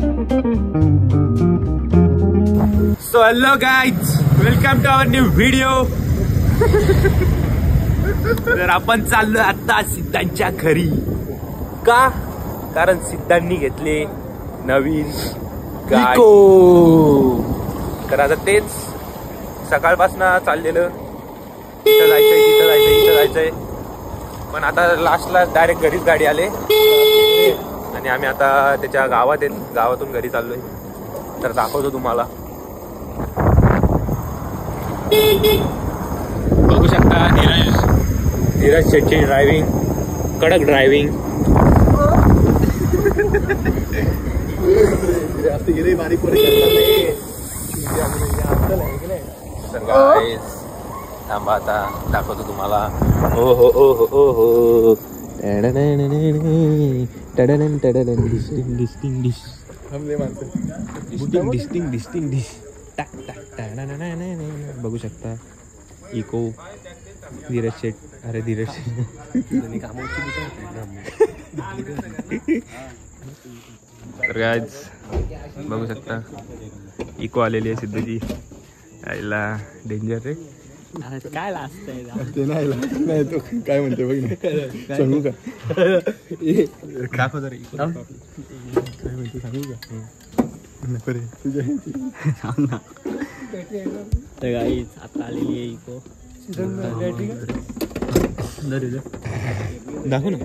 So hello guys, welcome to our new video. तर आपण चाललो आता सिद्धांच्या घरी का? कारण सिद्धांनी घेतले नवीन गाडी. तर आता तेच सकाळपासून चाललेलं, इथं जायचंय तिथं जायचंय इथं जायचंय, पण आता लास्टला डायरेक्ट घरीच गाडी आले आणि आम्ही आता त्याच्या गावातून घरी चाललोय. तर दाखवतो तुम्हाला. बघू शकता धीरज शेट्टी ड्रायव्हिंग, कडक ड्रायव्हिंग. तर गाईस थांबा, आता दाखवतो तुम्हाला. ओ हो ओ हो ओ हो बघू शकता. इको धीरज शेट, अरे धीरज तर गाईज बघू शकता इको आलेली आहे सिद्धूची. यायला डेंजर रे. काय लागतंय ते नाही तो काय म्हणते बघ ना, सांगू का? दाखव जरा इको काय म्हणते सांगू का? नको रे तुझ्या सांग ना. तर गाईज आता आलेली आहे इको. दाखव ना.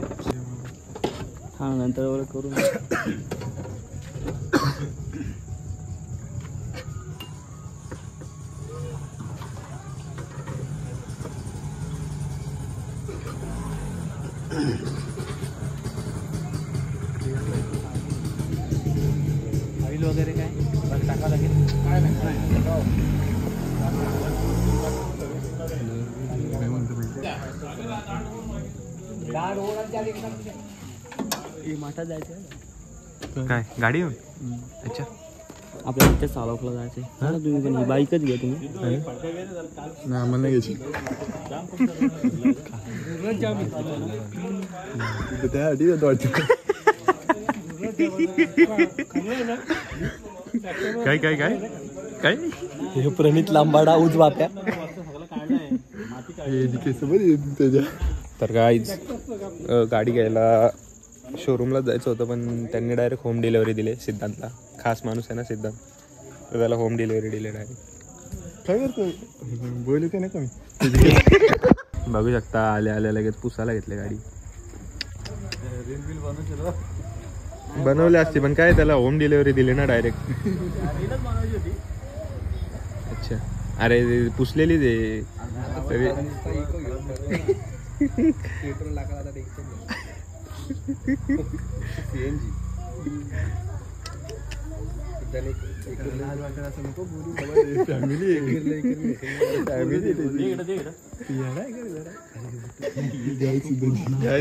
हा नंतर करू. ऑइल वगैरे काय टाकावं लागेल. माठात जायचं काय गाडी येऊन? अच्छा आपल्याला इथे सावकला जायचंय. तुम्ही पण ही बाईकच घ्या तुम्ही. नाही आम्हाला नाही घ्यायची. त्यासाठी वाटतं काय काय काय काय हे प्रणित लांबाडा उजवाप्या. त्याच्या. तर गाईज गाडी घ्यायला शोरूमलाच जायचं होतं, पण त्यांनी डायरेक्ट होम डिलेवरी दिली सिद्धांतला. खास माणूस आहे ना सिद्धांत, तर त्याला होम डिलेवरी दिली डायरेक्ट. काय करतो बोलू का नाही कमी. बघू शकता आल्या लगेच पुसायला घेतले गाडी. बनवले असते पण काय त्याला होम डिलेवरी दिली ना डायरेक्ट. अच्छा अरे पुसलेलीच आहे तरी.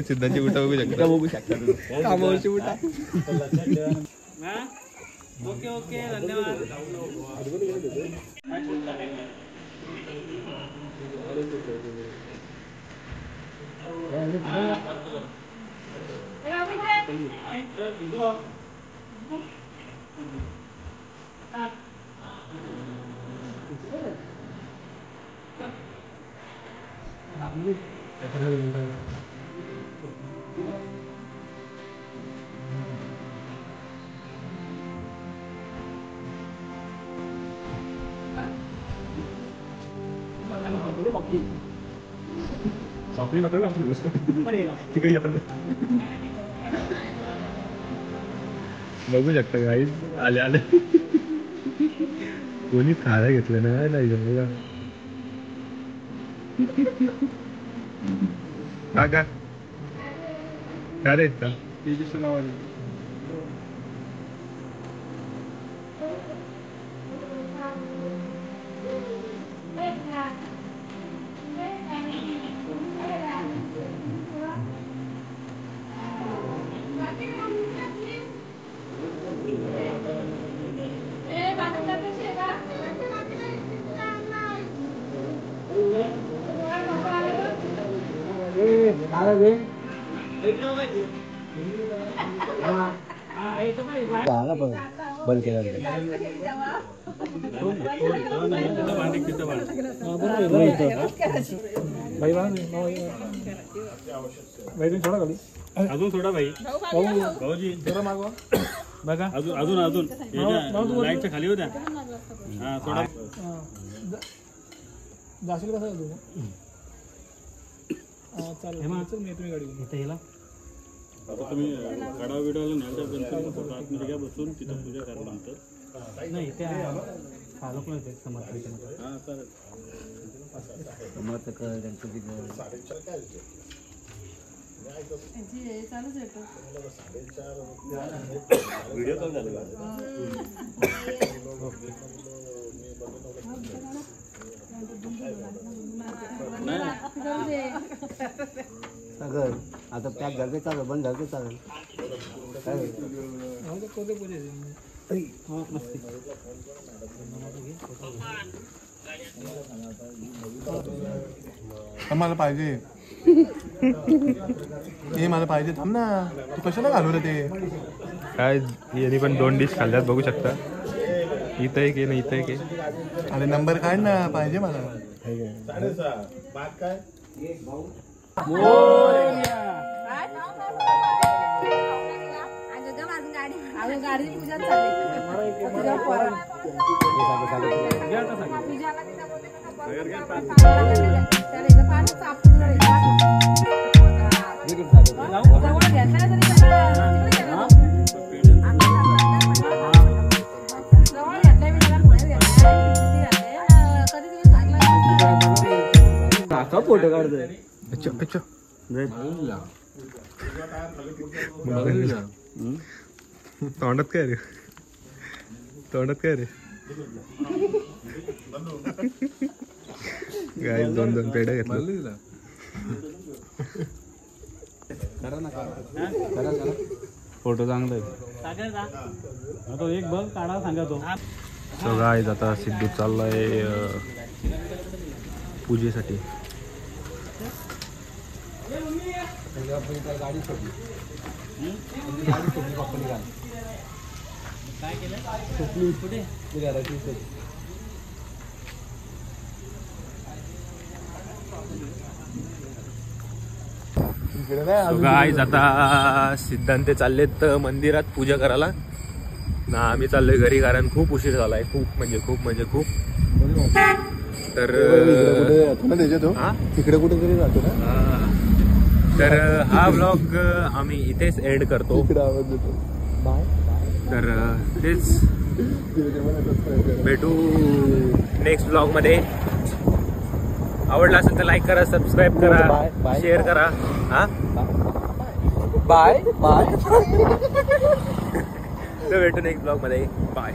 सिद्धांची कुठं बघू शकता कामावरची कुठं. ओके ओके धन्यवाद. बघू शकता गाईज आले कोणी खायला घेतलं नाही जमलं का रे बंद केला थोडा खाली अजून थोडा भाई भाऊजी थोडा मागवा बघा अजून अजून लाईटच्या खाली होत्या हा थोडा जाशील कसा तू चालेल मी तुम्ही गाडी इथे गेला आता तुम्ही गाडा बिडाला न्यायच्या गणपती आतमध्ये घ्या बसून तिथं पूजा करा नंतर नाही त्या चालू पण होते समर्थांच्या हा चालेल समर्थ गणपती व्हिडिओ कॉल झाला सागर आता पॅक झालं चालेल बंद झालं चालेल मला पाहिजे हे मला पाहिजे थांब ना तू कशाला घालवलं ते काय यांनी पण 2 डिश खाल्ल्यात बघू शकता इथं एक आहे ना इथं एक आहे अरे नंबर काय ना पाहिजे मला गाडी पूजा चालली फोटो काढतोय तोंडात काय रे तोंडात काय रे काय 2 पेढ्या घेतल्या फोटो चांगला आहे आता एक बघ काढा सांगा तो सो गाईज आता सिद्धू चाललाय पूजेसाठी गाडी सोडली काय केलं कुठे गाईज आता सिद्धांत चाललेत मंदिरात पूजा करायला ना आम्ही चाललोय घरी कारण खूप उशीर झालाय खूप खूप तर तिकडे कुठे तरी राहतो ना तर हा व्लॉग आम्ही इथेच एंड करतो तर तेच भेटू नेक्स्ट ब्लॉग मध्ये आवडला असेल तर लाईक करा सबस्क्राईब करा शेअर करा हा बाय बाय तर भेटू नेक्स्ट ब्लॉग मध्ये बाय